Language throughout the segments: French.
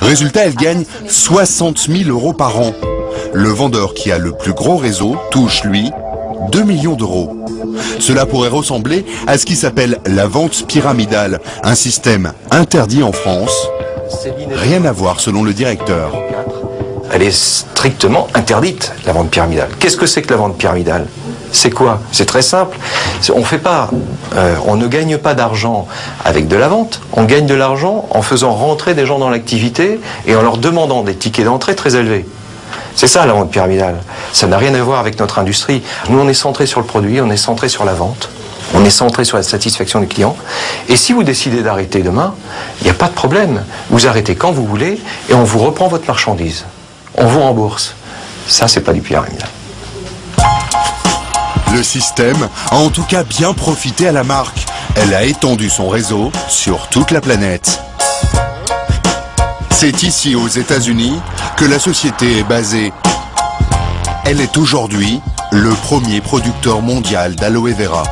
Résultat, elle gagne 60 000 € par an. Le vendeur qui a le plus gros réseau touche, lui, 2 millions d'euros. Cela pourrait ressembler à ce qui s'appelle la vente pyramidale, un système interdit en France. Rien à voir selon le directeur. Elle est strictement interdite, la vente pyramidale. Qu'est-ce que c'est que la vente pyramidale? C'est quoi? C'est très simple. On ne gagne pas d'argent avec de la vente. On gagne de l'argent en faisant rentrer des gens dans l'activité et en leur demandant des tickets d'entrée très élevés. C'est ça la vente pyramidale. Ça n'a rien à voir avec notre industrie. Nous, on est centré sur le produit, on est centré sur la vente, on est centré sur la satisfaction des clients. Et si vous décidez d'arrêter demain, il n'y a pas de problème. Vous arrêtez quand vous voulez et on vous reprend votre marchandise. On vous rembourse. Ça, c'est pas du pyramidal. Le système a en tout cas bien profité à la marque. Elle a étendu son réseau sur toute la planète. C'est ici, aux États-Unis, que la société est basée. Elle est aujourd'hui le premier producteur mondial d'aloe vera.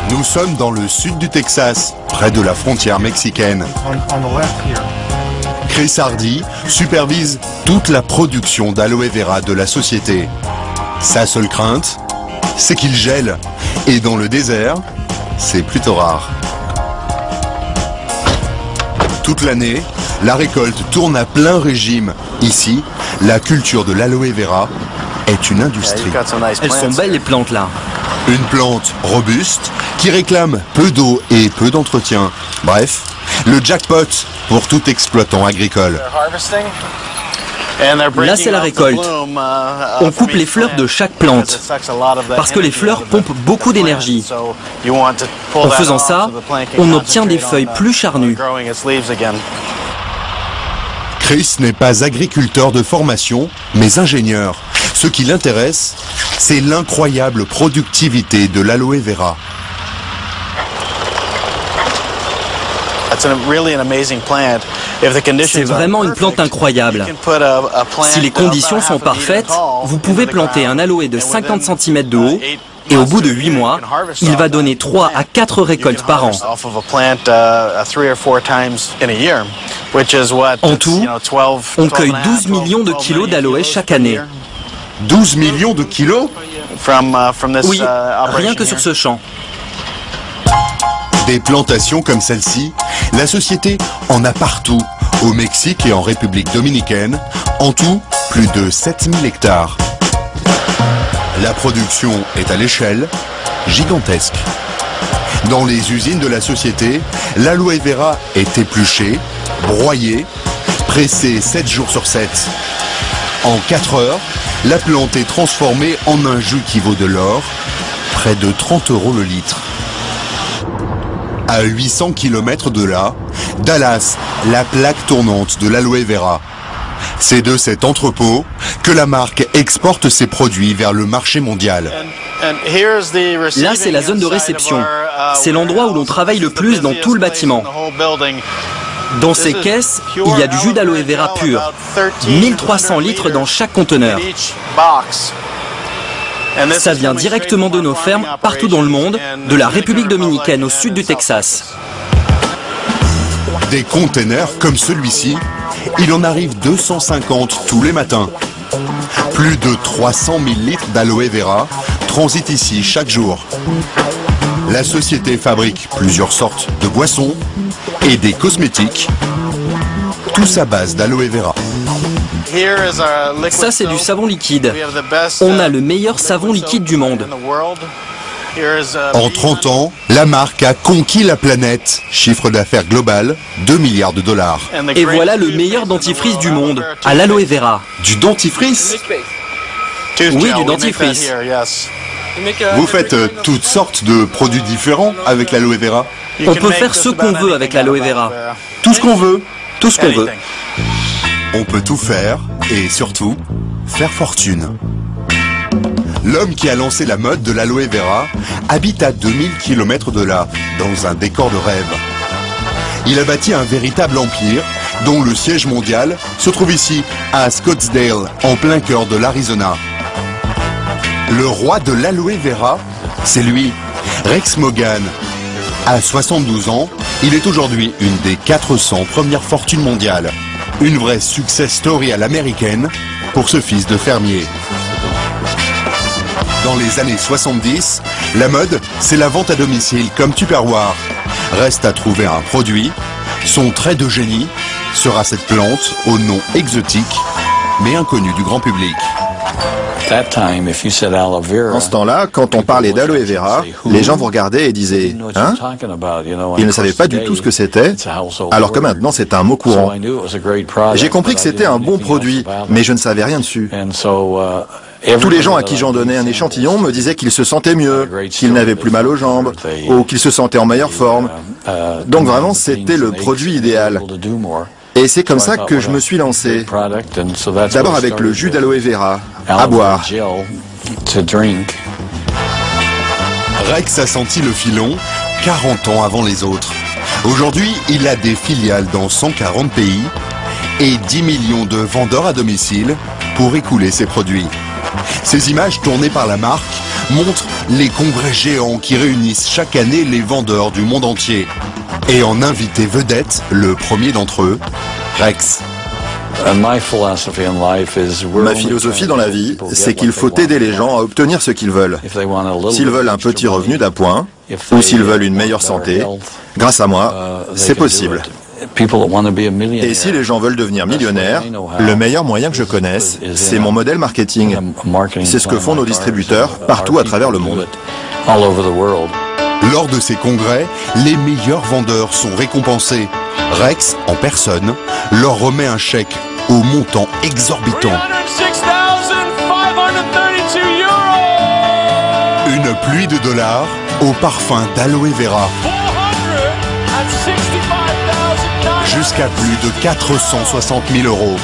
Nous sommes dans le sud du Texas, près de la frontière mexicaine. Chris Hardy supervise toute la production d'aloe vera de la société. Sa seule crainte, c'est qu'il gèle. Et dans le désert, c'est plutôt rare. Toute l'année, la récolte tourne à plein régime. Ici, la culture de l'aloe vera est une industrie. Elles sont belles les plantes là. Une plante robuste qui réclame peu d'eau et peu d'entretien. Bref, le jackpot pour tout exploitant agricole. Là c'est la récolte. On coupe les fleurs de chaque plante parce que les fleurs pompent beaucoup d'énergie. En faisant ça, on obtient des feuilles plus charnues. Chris n'est pas agriculteur de formation, mais ingénieur. Ce qui l'intéresse, c'est l'incroyable productivité de l'aloe vera. C'est vraiment une plante incroyable. Si les conditions sont parfaites, vous pouvez planter un aloe de 50 cm de haut et au bout de 8 mois, il va donner 3 à 4 récoltes par an. En tout, on cueille 12 millions de kilos d'aloe chaque année. 12 millions de kilos? Oui, rien que sur ce champ. Des plantations comme celle-ci, la société en a partout, au Mexique et en République dominicaine, en tout plus de 7000 hectares. La production est à l'échelle gigantesque. Dans les usines de la société, l'aloe vera est épluché, broyé, pressé 7 jours sur 7. En 4 heures, la plante est transformée en un jus qui vaut de l'or, près de 30 € le litre. À 800 km de là, Dallas, la plaque tournante de l'aloe vera. C'est de cet entrepôt que la marque exporte ses produits vers le marché mondial. Là, c'est la zone de réception. C'est l'endroit où l'on travaille le plus dans tout le bâtiment. Dans ces caisses, il y a du jus d'aloe vera pur. 1300 litres dans chaque conteneur. Ça vient directement de nos fermes partout dans le monde, de la République dominicaine au sud du Texas. Des containers comme celui-ci, il en arrive 250 tous les matins. Plus de 300 000 litres d'aloe vera transitent ici chaque jour. La société fabrique plusieurs sortes de boissons et des cosmétiques, tous à base d'aloe vera. Ça, c'est du savon liquide. On a le meilleur savon liquide du monde. En 30 ans, la marque a conquis la planète. Chiffre d'affaires global, 2 milliards de dollars. Et voilà le meilleur dentifrice du monde, à l'aloe vera. Du dentifrice? Oui, du dentifrice. Vous faites toutes sortes de produits différents avec l'aloe vera? On peut faire ce qu'on veut avec l'aloe vera. Tout ce qu'on veut? Tout ce qu'on veut. On peut tout faire et surtout, faire fortune. L'homme qui a lancé la mode de l'aloe vera habite à 2000 km de là, dans un décor de rêve. Il a bâti un véritable empire, dont le siège mondial se trouve ici, à Scottsdale, en plein cœur de l'Arizona. Le roi de l'aloe vera, c'est lui, Rex Morgan. À 72 ans, il est aujourd'hui une des 400 premières fortunes mondiales. Une vraie success story à l'américaine pour ce fils de fermier. Dans les années 70, la mode, c'est la vente à domicile comme Tupperware. Reste à trouver un produit. Son trait de génie sera cette plante au nom exotique, mais inconnue du grand public. En ce temps-là, quand on parlait d'aloe vera, les gens vous regardaient et disaient « Hein ?» Ils ne savaient pas du tout ce que c'était, alors que maintenant c'est un mot courant. J'ai compris que c'était un bon produit, mais je ne savais rien dessus. Tous les gens à qui j'en donnais un échantillon me disaient qu'ils se sentaient mieux, qu'ils n'avaient plus mal aux jambes, ou qu'ils se sentaient en meilleure forme. Donc vraiment, c'était le produit idéal. Et c'est comme ça que je me suis lancé. D'abord avec le jus d'aloe vera, à boire. Rex a senti le filon 40 ans avant les autres. Aujourd'hui, il a des filiales dans 140 pays et 10 millions de vendeurs à domicile pour écouler ses produits. Ces images tournées par la marque montrent les congrès géants qui réunissent chaque année les vendeurs du monde entier. Et en invité vedette, le premier d'entre eux, Rex. Ma philosophie dans la vie, c'est qu'il faut aider les gens à obtenir ce qu'ils veulent. S'ils veulent un petit revenu d'appoint, ou s'ils veulent une meilleure santé, grâce à moi, c'est possible. Et si les gens veulent devenir millionnaires, le meilleur moyen que je connaisse, c'est mon modèle marketing. C'est ce que font nos distributeurs partout à travers le monde. Lors de ces congrès, les meilleurs vendeurs sont récompensés. Rex, en personne, leur remet un chèque au montant exorbitant. Une pluie de dollars au parfum d'aloe vera. Jusqu'à plus de 460 000 €.